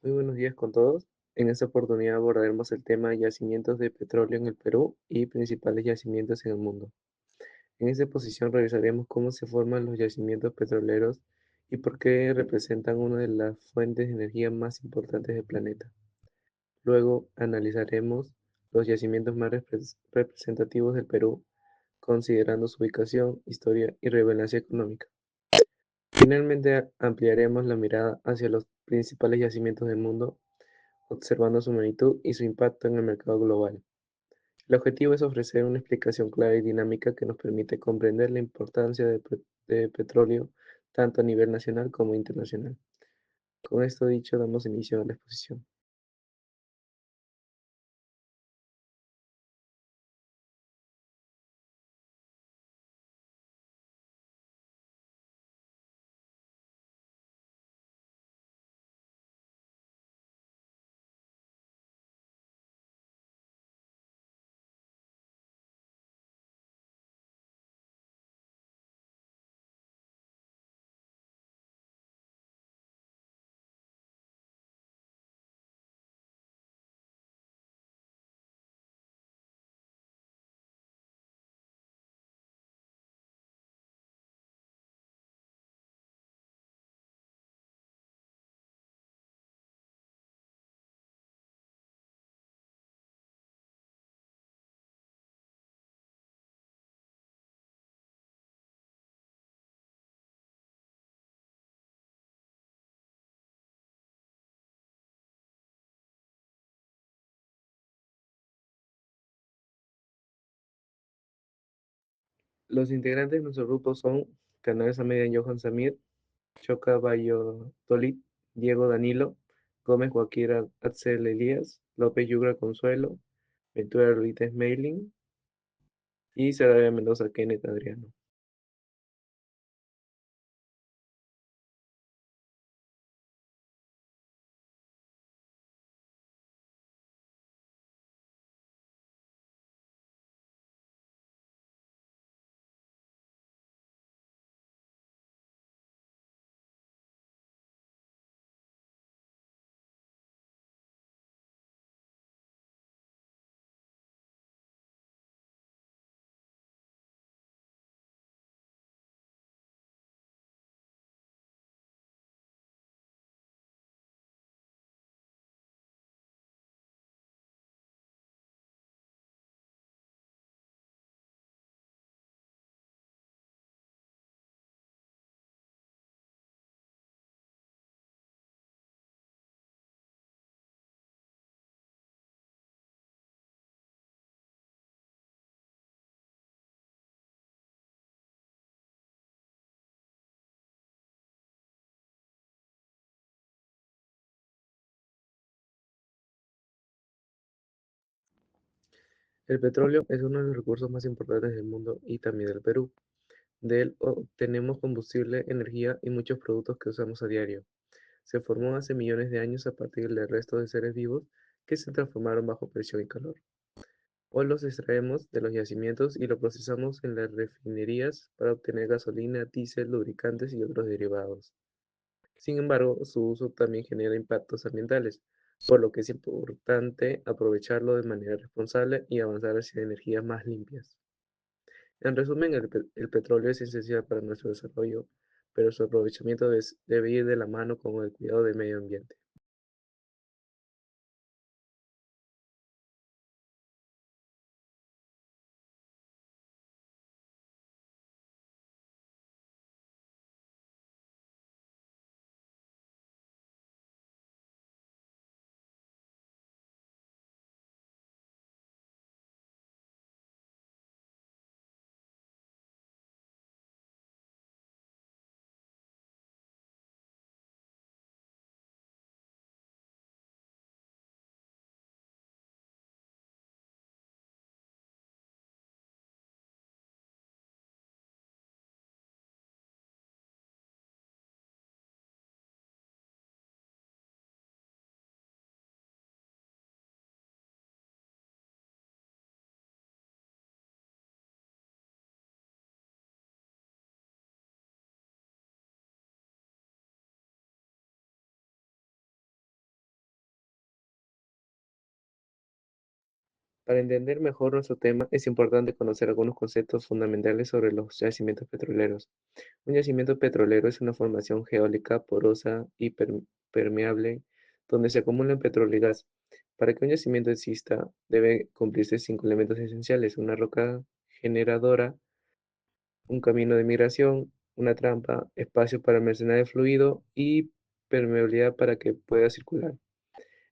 Muy buenos días con todos. En esta oportunidad abordaremos el tema yacimientos de petróleo en el Perú y principales yacimientos en el mundo. En esta exposición revisaremos cómo se forman los yacimientos petroleros y por qué representan una de las fuentes de energía más importantes del planeta. Luego analizaremos los yacimientos más representativos del Perú, considerando su ubicación, historia y relevancia económica. Finalmente, ampliaremos la mirada hacia los principales yacimientos del mundo observando su magnitud y su impacto en el mercado global. El objetivo es ofrecer una explicación clara y dinámica que nos permite comprender la importancia de petróleo tanto a nivel nacional como internacional. Con esto dicho, damos inicio a la exposición. Los integrantes de nuestro grupo son Canales Amelia Johan Samir, Choca Valladolid, Diego Danilo, Gómez Joaquín Axel Elías, López Yugra Consuelo, Ventura Ruiz Smelling y Sarabia Mendoza Kenneth Adriano. El petróleo es uno de los recursos más importantes del mundo y también del Perú. De él obtenemos combustible, energía y muchos productos que usamos a diario. Se formó hace millones de años a partir del resto de seres vivos que se transformaron bajo presión y calor. Hoy los extraemos de los yacimientos y lo procesamos en las refinerías para obtener gasolina, diésel, lubricantes y otros derivados. Sin embargo, su uso también genera impactos ambientales, por lo que es importante aprovecharlo de manera responsable y avanzar hacia energías más limpias. En resumen, el petróleo es esencial para nuestro desarrollo, pero su aprovechamiento debe ir de la mano con el cuidado del medio ambiente. Para entender mejor nuestro tema, es importante conocer algunos conceptos fundamentales sobre los yacimientos petroleros. Un yacimiento petrolero es una formación geológica porosa y permeable donde se acumulan petróleo y gas. Para que un yacimiento exista, debe cumplirse cinco elementos esenciales: una roca generadora, un camino de migración, una trampa, espacio para almacenar el fluido y permeabilidad para que pueda circular.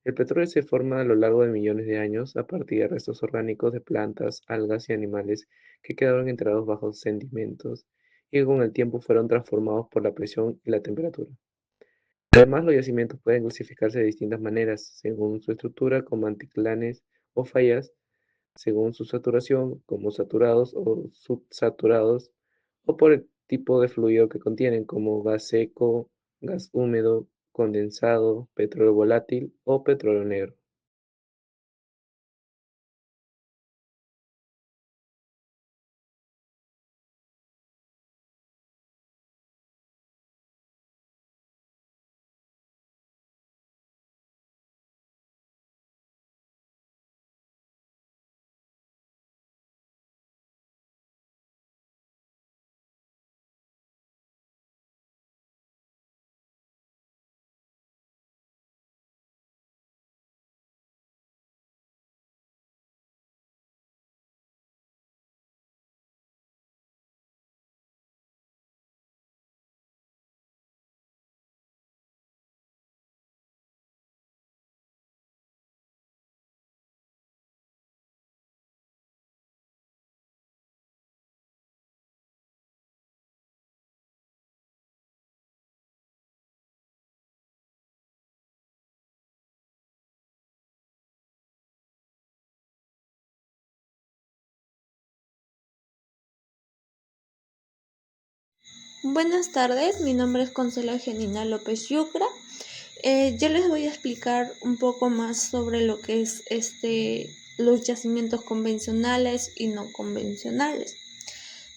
El petróleo se forma a lo largo de millones de años a partir de restos orgánicos de plantas, algas y animales que quedaron enterrados bajo sedimentos y que con el tiempo fueron transformados por la presión y la temperatura. Además, los yacimientos pueden clasificarse de distintas maneras, según su estructura, como anticlanes o fallas, según su saturación, como saturados o subsaturados, o por el tipo de fluido que contienen, como gas seco, gas húmedo, condensado, petróleo volátil o petróleo negro. Buenas tardes, mi nombre es Consuelo Janina López Yucra. Yo les voy a explicar un poco más sobre lo que es los yacimientos convencionales y no convencionales.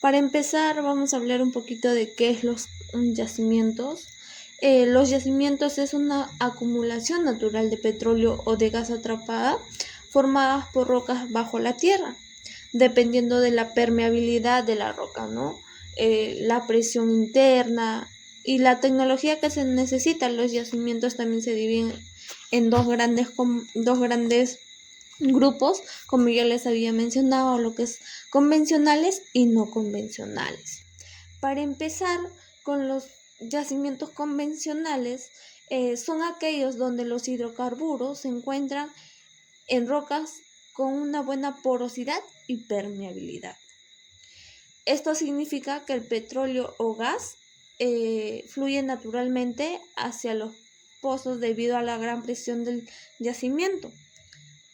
Para empezar, vamos a hablar un poquito de qué es los yacimientos. Los yacimientos es una acumulación natural de petróleo o de gas atrapada formadas por rocas bajo la tierra, dependiendo de la permeabilidad de la roca, ¿no? La presión interna y la tecnología que se necesita. Los yacimientos también se dividen en dos grandes grupos, como ya les había mencionado, lo que es convencionales y no convencionales. Para empezar con los yacimientos convencionales, son aquellos donde los hidrocarburos se encuentran en rocas con una buena porosidad y permeabilidad. Esto significa que el petróleo o gas fluye naturalmente hacia los pozos debido a la gran presión del yacimiento.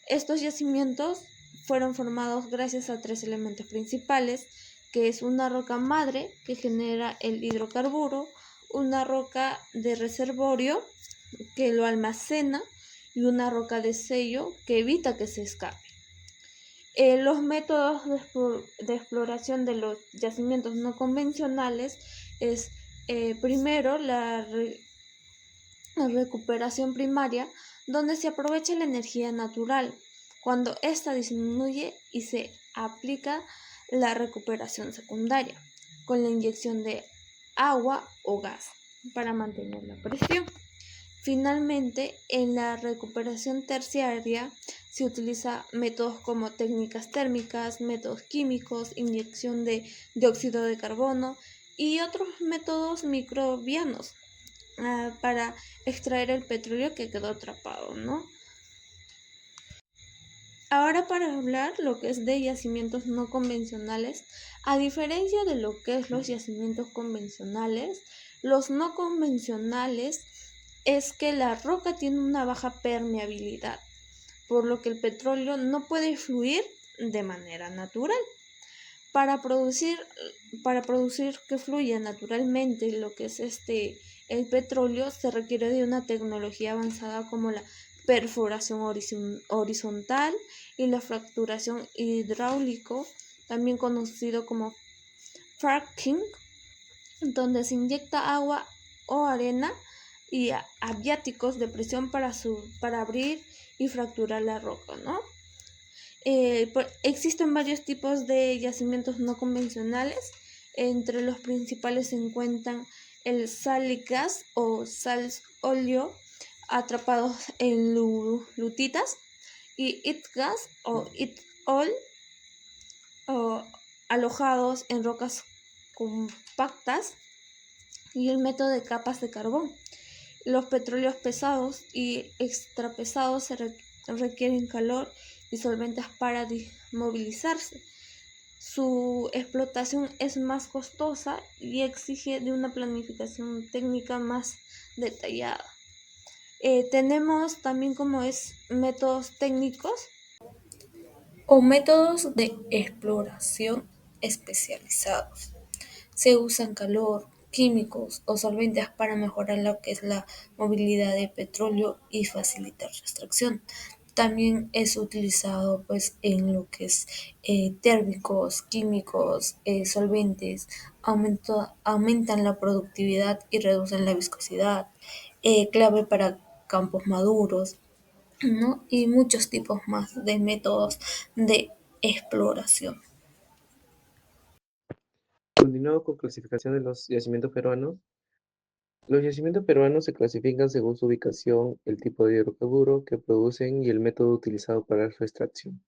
Estos yacimientos fueron formados gracias a tres elementos principales, que es una roca madre que genera el hidrocarburo, una roca de reservorio que lo almacena y una roca de sello que evita que se escape. Los métodos de exploración de los yacimientos no convencionales es primero la recuperación primaria, donde se aprovecha la energía natural cuando ésta disminuye y se aplica la recuperación secundaria con la inyección de agua o gas para mantener la presión. Finalmente, en la recuperación terciaria se utiliza métodos como técnicas térmicas, métodos químicos, inyección de dióxido de carbono y otros métodos microbianos para extraer el petróleo que quedó atrapado, ¿no? Ahora para hablar lo que es de yacimientos no convencionales, a diferencia de lo que es los yacimientos convencionales, los no convencionales es que la roca tiene una baja permeabilidad, por lo que el petróleo no puede fluir de manera natural. Para producir, para producir que fluya naturalmente lo que es el petróleo se requiere de una tecnología avanzada como la perforación horizontal y la fracturación hidráulico, también conocido como fracking, donde se inyecta agua o arena y aviáticos de presión para abrir y fracturar la roca, ¿no? Existen varios tipos de yacimientos no convencionales. Entre los principales se encuentran el sal y gas o sal óleo atrapados en lutitas y it gas o it oil o alojados en rocas compactas y el método de capas de carbón. Los petróleos pesados y extrapesados requieren calor y solventes para movilizarse. Su explotación es más costosa y exige de una planificación técnica más detallada. Tenemos también como es métodos técnicos o métodos de exploración especializados. Se usan calor, químicos o solventes para mejorar lo que es la movilidad de petróleo y facilitar su extracción. También es utilizado pues en lo que es térmicos, químicos, solventes, aumentan la productividad y reducen la viscosidad, clave para campos maduros, ¿no? Y muchos tipos más de métodos de exploración. Continuamos con clasificación de los yacimientos peruanos. Los yacimientos peruanos se clasifican según su ubicación, el tipo de hidrocarburo que producen y el método utilizado para su extracción.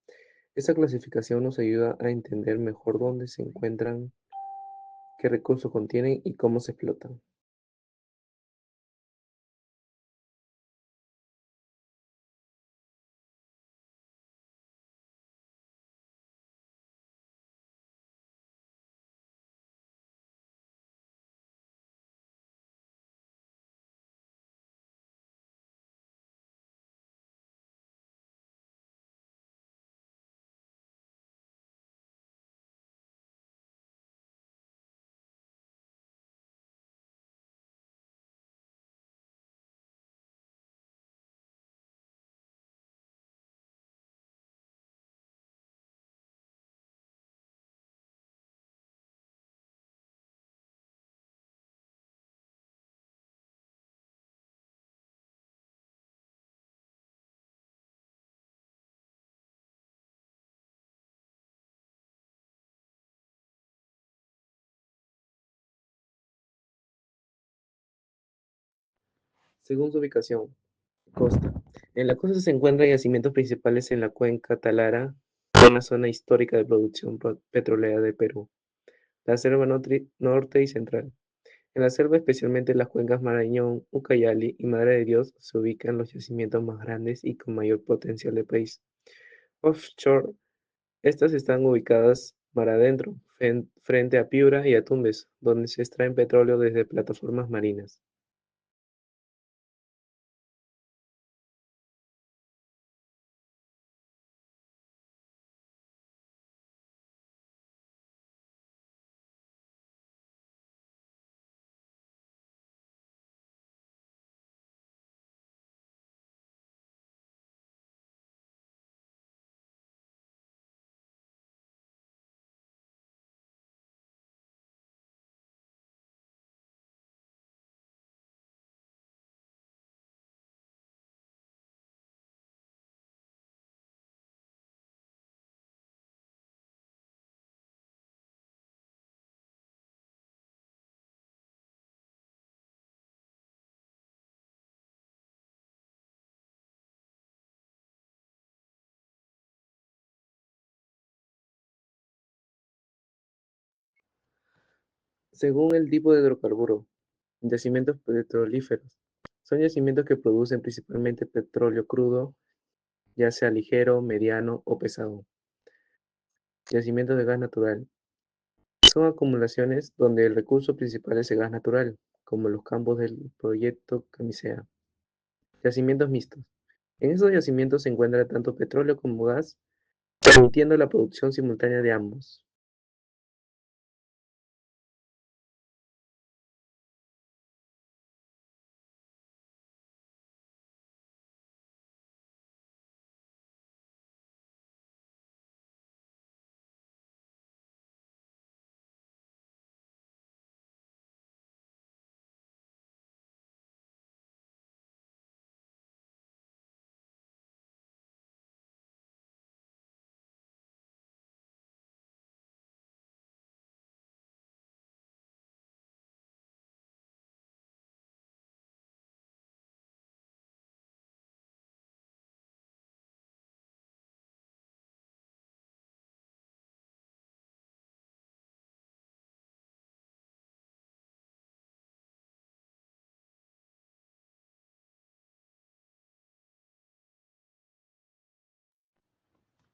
Esta clasificación nos ayuda a entender mejor dónde se encuentran, qué recursos contienen y cómo se explotan. Según su ubicación, costa. En la costa se encuentran yacimientos principales en la cuenca Talara, una zona histórica de producción petrolera de Perú, la selva norte y central. En la selva, especialmente en las cuencas Marañón, Ucayali y Madre de Dios, se ubican los yacimientos más grandes y con mayor potencial del país. Offshore, estas están ubicadas mar adentro, frente a Piura y a Tumbes, donde se extraen petróleo desde plataformas marinas. Según el tipo de hidrocarburo, yacimientos petrolíferos son yacimientos que producen principalmente petróleo crudo, ya sea ligero, mediano o pesado. Yacimientos de gas natural son acumulaciones donde el recurso principal es el gas natural, como los campos del proyecto Camisea. Yacimientos mixtos. En estos yacimientos se encuentra tanto petróleo como gas, permitiendo la producción simultánea de ambos.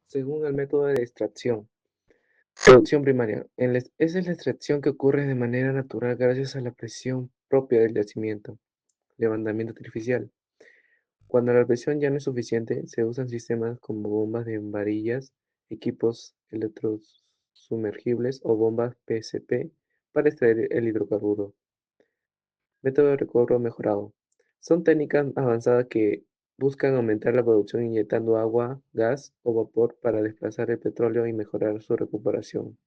según el método de extracción. Producción primaria. Esa es la extracción que ocurre de manera natural gracias a la presión propia del yacimiento. Levantamiento artificial. Cuando la presión ya no es suficiente, se usan sistemas como bombas de varillas, equipos electrosumergibles o bombas PSP para extraer el hidrocarburo. Método de recobro mejorado. Son técnicas avanzadas que buscan aumentar la producción inyectando agua, gas o vapor para desplazar el petróleo y mejorar su recuperación.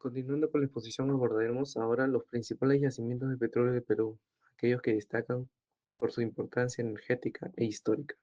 Continuando con la exposición, abordaremos ahora los principales yacimientos de petróleo de Perú, aquellos que destacan por su importancia energética e histórica.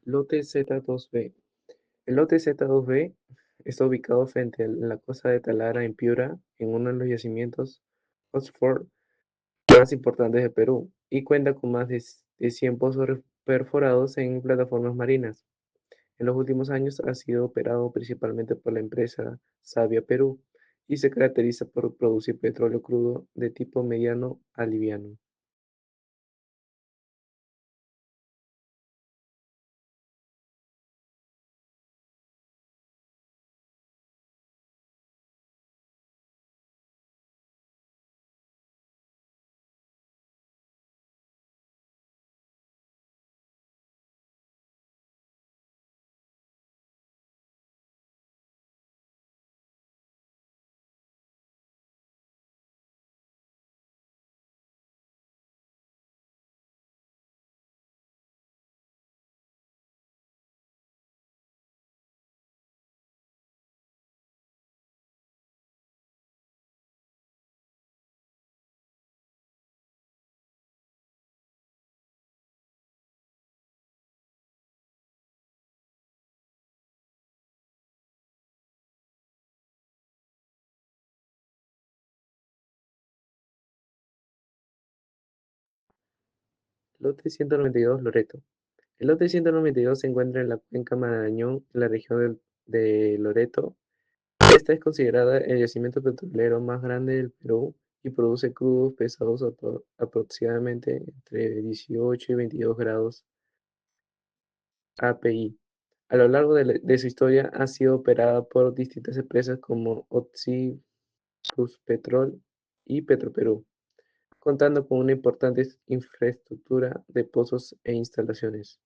Lote Z2B. El lote Z2B está ubicado frente a la costa de Talara en Piura, en uno de los yacimientos Oxford más importantes de Perú, y cuenta con más de 100 pozos perforados en plataformas marinas. En los últimos años ha sido operado principalmente por la empresa Savia Perú y se caracteriza por producir petróleo crudo de tipo mediano a liviano. Lote 192 Loreto. El lote 192 se encuentra en la cuenca Marañón, en la región de Loreto. Esta es considerada el yacimiento petrolero más grande del Perú y produce crudos pesados aproximadamente entre 18 y 22 grados API. A lo largo de su historia ha sido operada por distintas empresas como Oxy, Pluspetrol y Petroperú, contando con una importante infraestructura de pozos e instalaciones.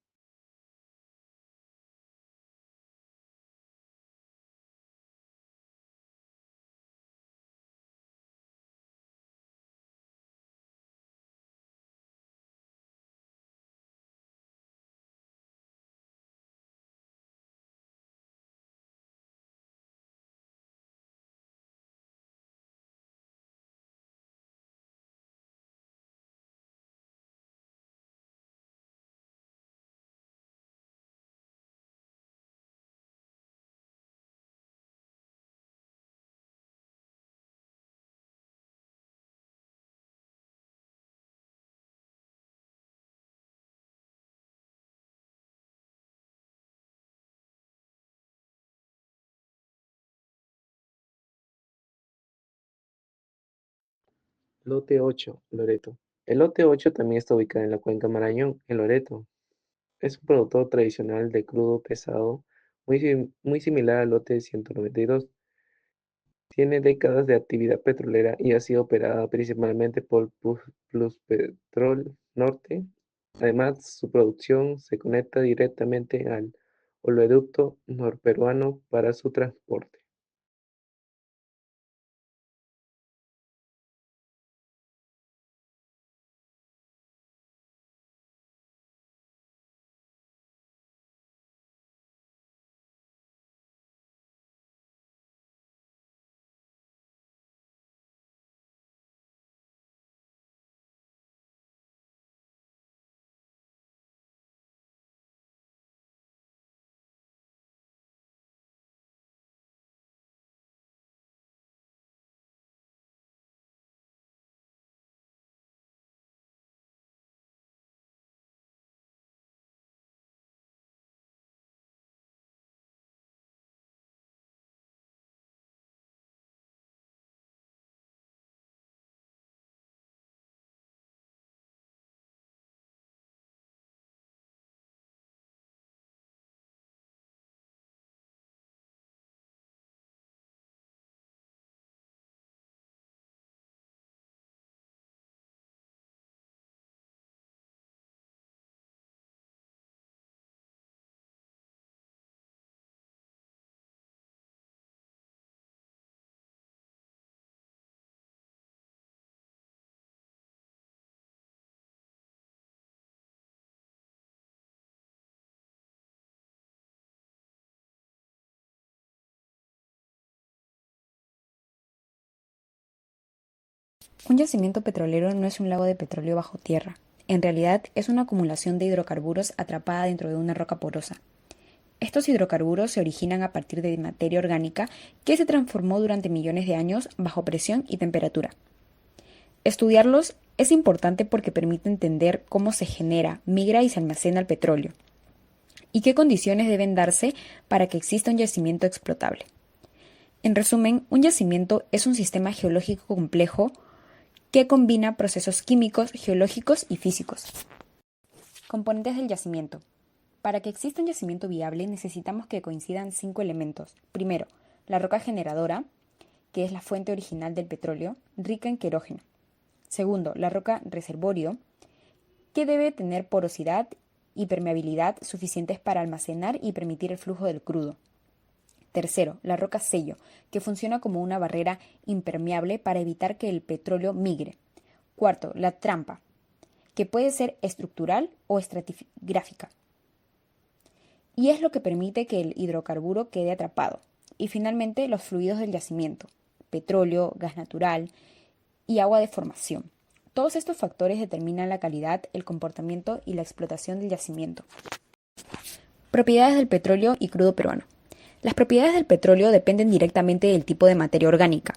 Lote 8, Loreto. El lote 8 también está ubicado en la cuenca Marañón, en Loreto. Es un productor tradicional de crudo pesado, muy similar al lote 192. Tiene décadas de actividad petrolera y ha sido operada principalmente por Pluspetrol Norte. Además, su producción se conecta directamente al oleoducto norperuano para su transporte. Un yacimiento petrolero no es un lago de petróleo bajo tierra. En realidad es una acumulación de hidrocarburos atrapada dentro de una roca porosa. Estos hidrocarburos se originan a partir de materia orgánica que se transformó durante millones de años bajo presión y temperatura. Estudiarlos es importante porque permite entender cómo se genera, migra y se almacena el petróleo, y qué condiciones deben darse para que exista un yacimiento explotable. En resumen, un yacimiento es un sistema geológico complejo que combina procesos químicos, geológicos y físicos. Componentes del yacimiento. Para que exista un yacimiento viable necesitamos que coincidan 5 elementos. Primero, la roca generadora, que es la fuente original del petróleo, rica en querógeno. Segundo, la roca reservorio, que debe tener porosidad y permeabilidad suficientes para almacenar y permitir el flujo del crudo. Tercero, la roca sello, que funciona como una barrera impermeable para evitar que el petróleo migre. Cuarto, la trampa, que puede ser estructural o estratigráfica, y es lo que permite que el hidrocarburo quede atrapado. Y finalmente, los fluidos del yacimiento, petróleo, gas natural y agua de formación. Todos estos factores determinan la calidad, el comportamiento y la explotación del yacimiento. Propiedades del petróleo y crudo peruano. Las propiedades del petróleo dependen directamente del tipo de materia orgánica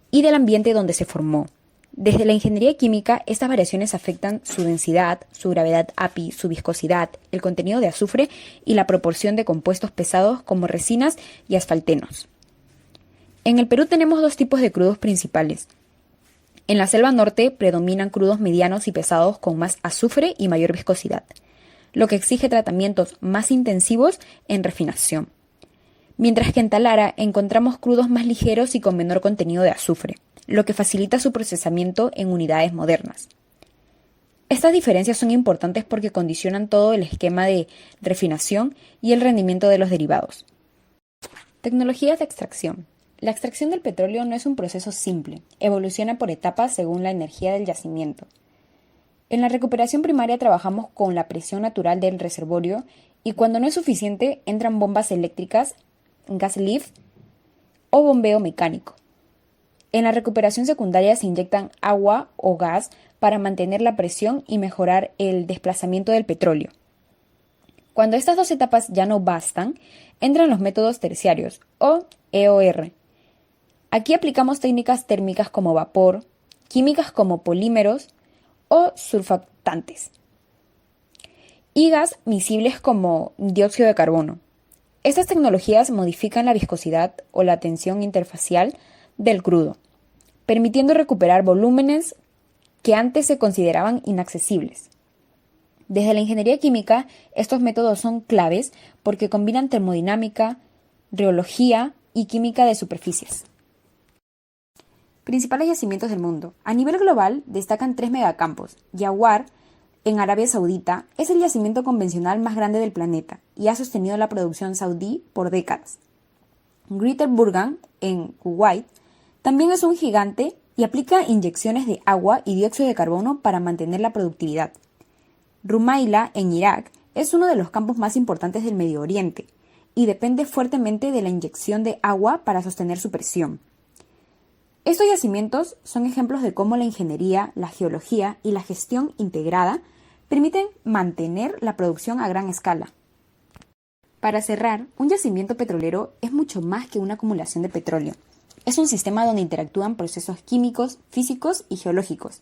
y del ambiente donde se formó. Desde la ingeniería química, estas variaciones afectan su densidad, su gravedad API, su viscosidad, el contenido de azufre y la proporción de compuestos pesados como resinas y asfaltenos. En el Perú tenemos dos tipos de crudos principales. En la selva norte predominan crudos medianos y pesados con más azufre y mayor viscosidad, lo que exige tratamientos más intensivos en refinación. Mientras que en Talara encontramos crudos más ligeros y con menor contenido de azufre, lo que facilita su procesamiento en unidades modernas. Estas diferencias son importantes porque condicionan todo el esquema de refinación y el rendimiento de los derivados. Tecnologías de extracción. La extracción del petróleo no es un proceso simple, evoluciona por etapas según la energía del yacimiento. En la recuperación primaria trabajamos con la presión natural del reservorio y cuando no es suficiente entran bombas eléctricas, gas lift o bombeo mecánico. En la recuperación secundaria se inyectan agua o gas para mantener la presión y mejorar el desplazamiento del petróleo. Cuando estas dos etapas ya no bastan, entran los métodos terciarios o EOR. Aquí aplicamos técnicas térmicas como vapor, químicas como polímeros o surfactantes y gas miscibles como dióxido de carbono. Estas tecnologías modifican la viscosidad o la tensión interfacial del crudo, permitiendo recuperar volúmenes que antes se consideraban inaccesibles. Desde la ingeniería química, estos métodos son claves porque combinan termodinámica, rheología y química de superficies. Principales yacimientos del mundo. A nivel global destacan 3 megacampos. Jawhar, en Arabia Saudita, es el yacimiento convencional más grande del planeta y ha sostenido la producción saudí por décadas. Greater Burgan, en Kuwait, también es un gigante y aplica inyecciones de agua y dióxido de carbono para mantener la productividad. Rumaila, en Irak, es uno de los campos más importantes del Medio Oriente y depende fuertemente de la inyección de agua para sostener su presión. Estos yacimientos son ejemplos de cómo la ingeniería, la geología y la gestión integrada permiten mantener la producción a gran escala. Para cerrar, un yacimiento petrolero es mucho más que una acumulación de petróleo. Es un sistema donde interactúan procesos químicos, físicos y geológicos.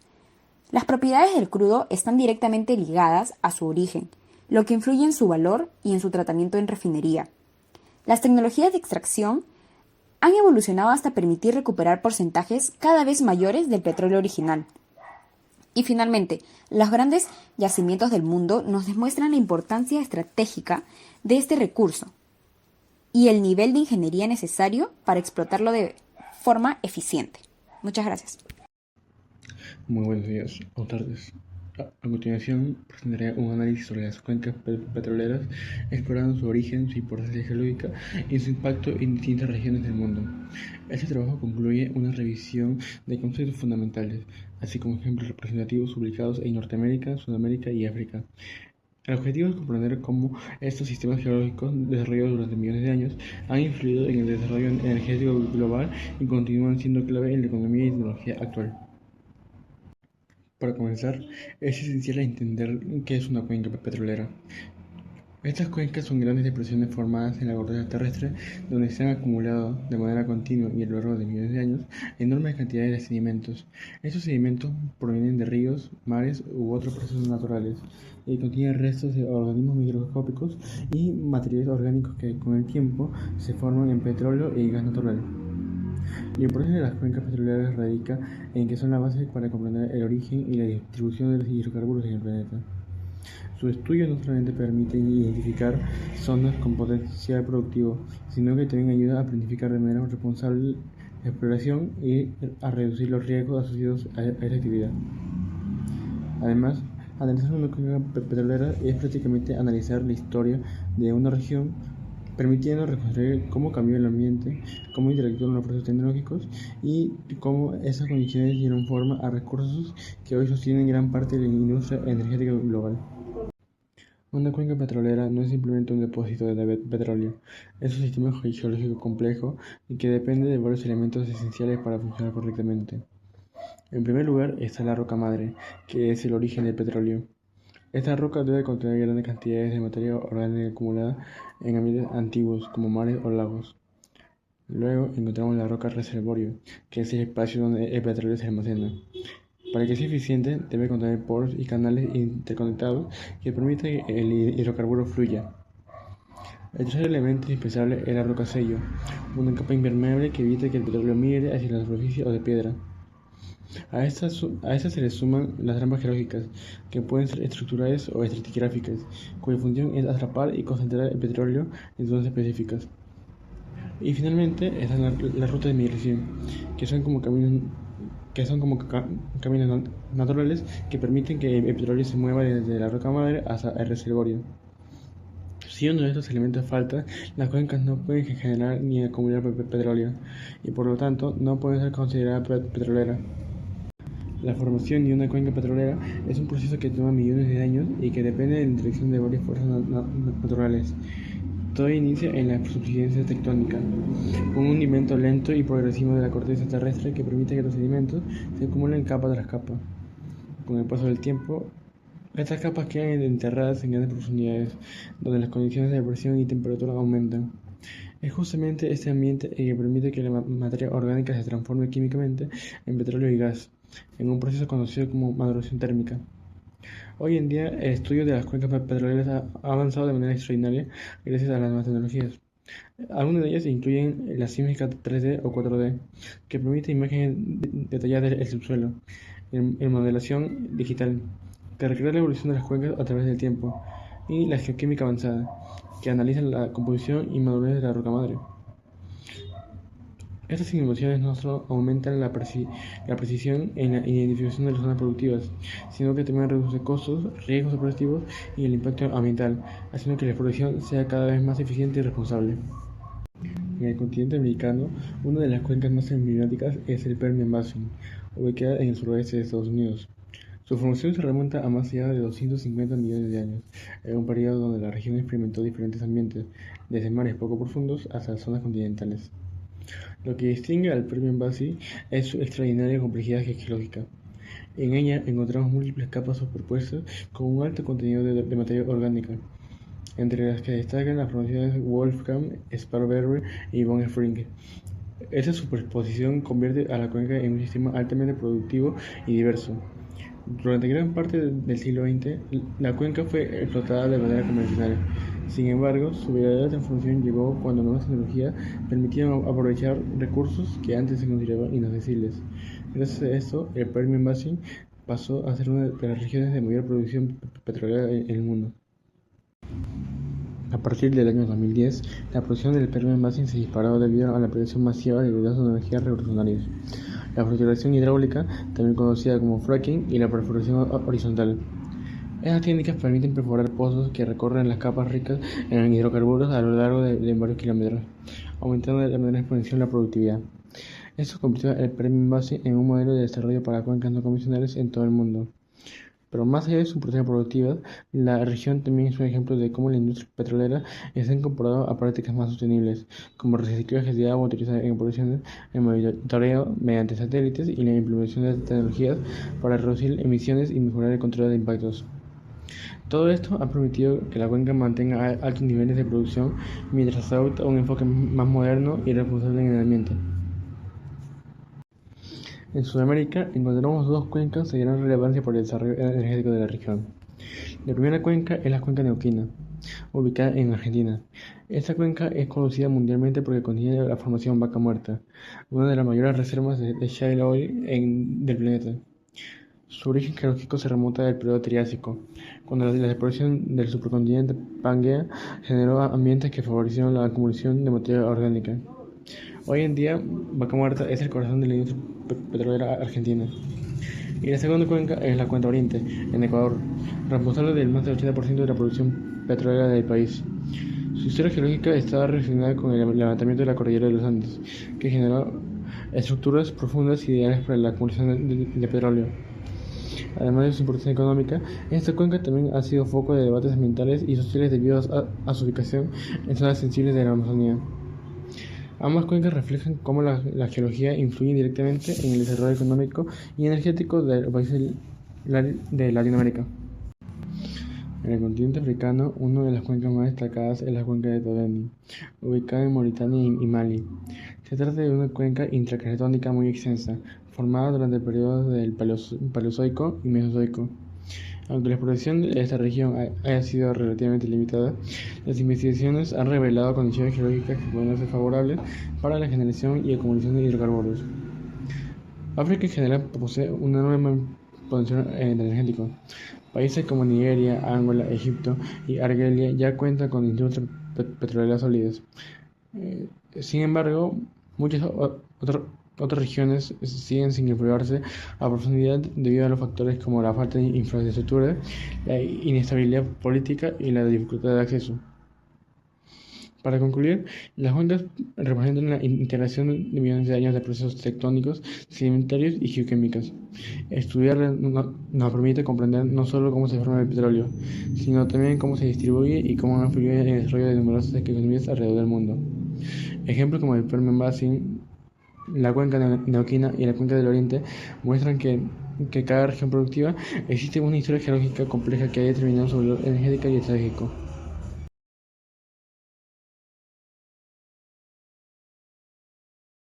Las propiedades del crudo están directamente ligadas a su origen, lo que influye en su valor y en su tratamiento en refinería. Las tecnologías de extracción han evolucionado hasta permitir recuperar porcentajes cada vez mayores del petróleo original. Y finalmente, los grandes yacimientos del mundo nos demuestran la importancia estratégica de este recurso y el nivel de ingeniería necesario para explotarlo de forma eficiente. Muchas gracias. Muy buenos días o tardes. A continuación presentaré un análisis sobre las cuencas petroleras, explorando su origen, su importancia geológica y su impacto en distintas regiones del mundo. Este trabajo concluye una revisión de conceptos fundamentales, así como ejemplos representativos ubicados en Norteamérica, Sudamérica y África. El objetivo es comprender cómo estos sistemas geológicos, desarrollados durante millones de años, han influido en el desarrollo energético global y continúan siendo clave en la economía y tecnología actual. Para comenzar, es esencial entender qué es una cuenca petrolera. Estas cuencas son grandes depresiones formadas en la corteza terrestre donde se han acumulado de manera continua y a lo largo de millones de años enormes cantidades de sedimentos. Estos sedimentos provienen de ríos, mares u otros procesos naturales y contienen restos de organismos microscópicos y materiales orgánicos que con el tiempo se forman en petróleo y gas natural. La importancia de las cuencas petroleras radica en que son la base para comprender el origen y la distribución de los hidrocarburos en el planeta. Su estudio no solamente permite identificar zonas con potencial productivo, sino que también ayuda a planificar de manera responsable la exploración y a reducir los riesgos asociados a esta actividad. Además, analizar una cuenca petrolera es prácticamente analizar la historia de una región, permitiendo reconstruir cómo cambió el ambiente, cómo interactúan los procesos tecnológicos y cómo esas condiciones dieron forma a recursos que hoy sostienen gran parte de la industria energética global. Una cuenca petrolera no es simplemente un depósito de petróleo, es un sistema geológico complejo y que depende de varios elementos esenciales para funcionar correctamente. En primer lugar está la roca madre, que es el origen del petróleo. Esta roca debe contener grandes cantidades de materia orgánica acumulada en ambientes antiguos como mares o lagos. Luego encontramos la roca reservorio, que es el espacio donde el petróleo se almacena. Para que sea eficiente, debe contener poros y canales interconectados que permitan que el hidrocarburo fluya. El tercer elemento indispensable es la roca sello, una capa impermeable que evita que el petróleo migre hacia la superficie o de piedra. A estas se le suman las rampas geológicas, que pueden ser estructurales o estratigráficas, cuya función es atrapar y concentrar el petróleo en zonas específicas. Y finalmente están las rutas de migración, que son como caminos naturales que permiten que el petróleo se mueva desde la roca madre hasta el reservorio. Si uno de estos elementos falta, las cuencas no pueden generar ni acumular petróleo y por lo tanto no pueden ser consideradas petroleras. La formación de una cuenca petrolera es un proceso que toma millones de años y que depende de la interacción de varias fuerzas naturales. Todo inicia en la subsidencia tectónica, un hundimiento lento y progresivo de la corteza terrestre que permite que los sedimentos se acumulen capa tras capa. Con el paso del tiempo, estas capas quedan enterradas en grandes profundidades, donde las condiciones de presión y temperatura aumentan. Es justamente este ambiente el que permite que la materia orgánica se transforme químicamente en petróleo y gas, en un proceso conocido como maduración térmica. Hoy en día, el estudio de las cuencas petroleras ha avanzado de manera extraordinaria gracias a las nuevas tecnologías. Algunas de ellas incluyen la sísmica 3D o 4D, que permite imágenes detalladas del subsuelo. en modelación digital, que recrea la evolución de las cuencas a través del tiempo, y la geoquímica avanzada, que analiza la composición y madurez de la roca madre. Estas innovaciones no solo aumentan la precisión en la identificación de las zonas productivas, sino que también reducen costos, riesgos operativos y el impacto ambiental, haciendo que la explotación sea cada vez más eficiente y responsable. En el continente americano, una de las cuencas más emblemáticas es el Permian Basin, ubicada en el suroeste de Estados Unidos. Su formación se remonta a más allá de 250 millones de años, en un periodo donde la región experimentó diferentes ambientes, desde mares poco profundos hasta zonas continentales. Lo que distingue al Permian Basin es su extraordinaria complejidad geológica. En ella encontramos múltiples capas superpuestas con un alto contenido de materia orgánica, entre las que destacan las formaciones Wolfram, Sparberry y Bone Spring. Esta superposición convierte a la cuenca en un sistema altamente productivo y diverso. Durante gran parte del siglo XX, la cuenca fue explotada de manera convencional. Sin embargo, su verdadera transformación llegó cuando nuevas tecnologías permitían aprovechar recursos que antes se consideraban inaccesibles. Gracias a esto, el Permian Basin pasó a ser una de las regiones de mayor producción petrolera en el mundo. A partir del año 2010, la producción del Permian Basin se disparó debido a la producción masiva de dos energías revolucionarias: la fracturación hidráulica, también conocida como fracking, y la perforación horizontal. Estas técnicas permiten perforar pozos que recorren las capas ricas en hidrocarburos a lo largo de varios kilómetros, aumentando de manera exponencial la productividad. Esto convirtió el Permian Basin en un modelo de desarrollo para cuencas no convencionales en todo el mundo. Pero más allá de su potencia productiva, la región también es un ejemplo de cómo la industria petrolera está incorporada a prácticas más sostenibles, como reciclaje de agua utilizada en operaciones, el monitoreo mediante satélites y la implementación de tecnologías para reducir emisiones y mejorar el control de impactos. Todo esto ha permitido que la cuenca mantenga altos niveles de producción mientras se adopta un enfoque más moderno y responsable en el ambiente. En Sudamérica encontramos dos cuencas de gran relevancia para el desarrollo energético de la región. La primera cuenca es la cuenca neuquina, ubicada en Argentina. Esta cuenca es conocida mundialmente porque contiene la formación Vaca Muerta, una de las mayores reservas de shale oil del planeta. Su origen geológico se remonta al periodo Triásico, cuando la exploración del supercontinente Pangea generó ambientes que favorecieron la acumulación de materia orgánica. Hoy en día, Vaca Muerta es el corazón de la industria petrolera argentina. Y la segunda cuenca es la Cuenca Oriente, en Ecuador, responsable del más del 80% de la producción petrolera del país. Su historia geológica está relacionada con el levantamiento de la cordillera de los Andes, que generó estructuras profundas y ideales para la acumulación de petróleo. Además de su importancia económica, esta cuenca también ha sido foco de debates ambientales y sociales debido a su ubicación en zonas sensibles de la Amazonía. Ambas cuencas reflejan cómo la geología influye directamente en el desarrollo económico y energético de los países de Latinoamérica. En el continente africano, una de las cuencas más destacadas es la cuenca de Todeni, ubicada en Mauritania y Mali. Se trata de una cuenca intracrastónica muy extensa, formada durante el periodo del Paleozoico y Mesozoico. Aunque la exploración de esta región haya sido relativamente limitada, las investigaciones han revelado condiciones geológicas que pueden ser favorables para la generación y acumulación de hidrocarburos. África en general posee un enorme potencial energético. Países como Nigeria, Angola, Egipto y Argelia ya cuentan con industrias petroleras sólidas. Sin embargo, muchas otras regiones siguen sin explotarse a profundidad debido a los factores como la falta de infraestructura, la inestabilidad política y la dificultad de acceso. Para concluir, las cuencas representan la integración de millones de años de procesos tectónicos, sedimentarios y geoquímicos. Estudiarlas nos permite comprender no solo cómo se forma el petróleo, sino también cómo se distribuye y cómo ha influido en el desarrollo de numerosas economías alrededor del mundo. Ejemplos como el Permian Basin, la cuenca neuquina y la cuenca del Oriente muestran que cada región productiva existe una historia geológica compleja que ha determinado su valor energético y estratégico.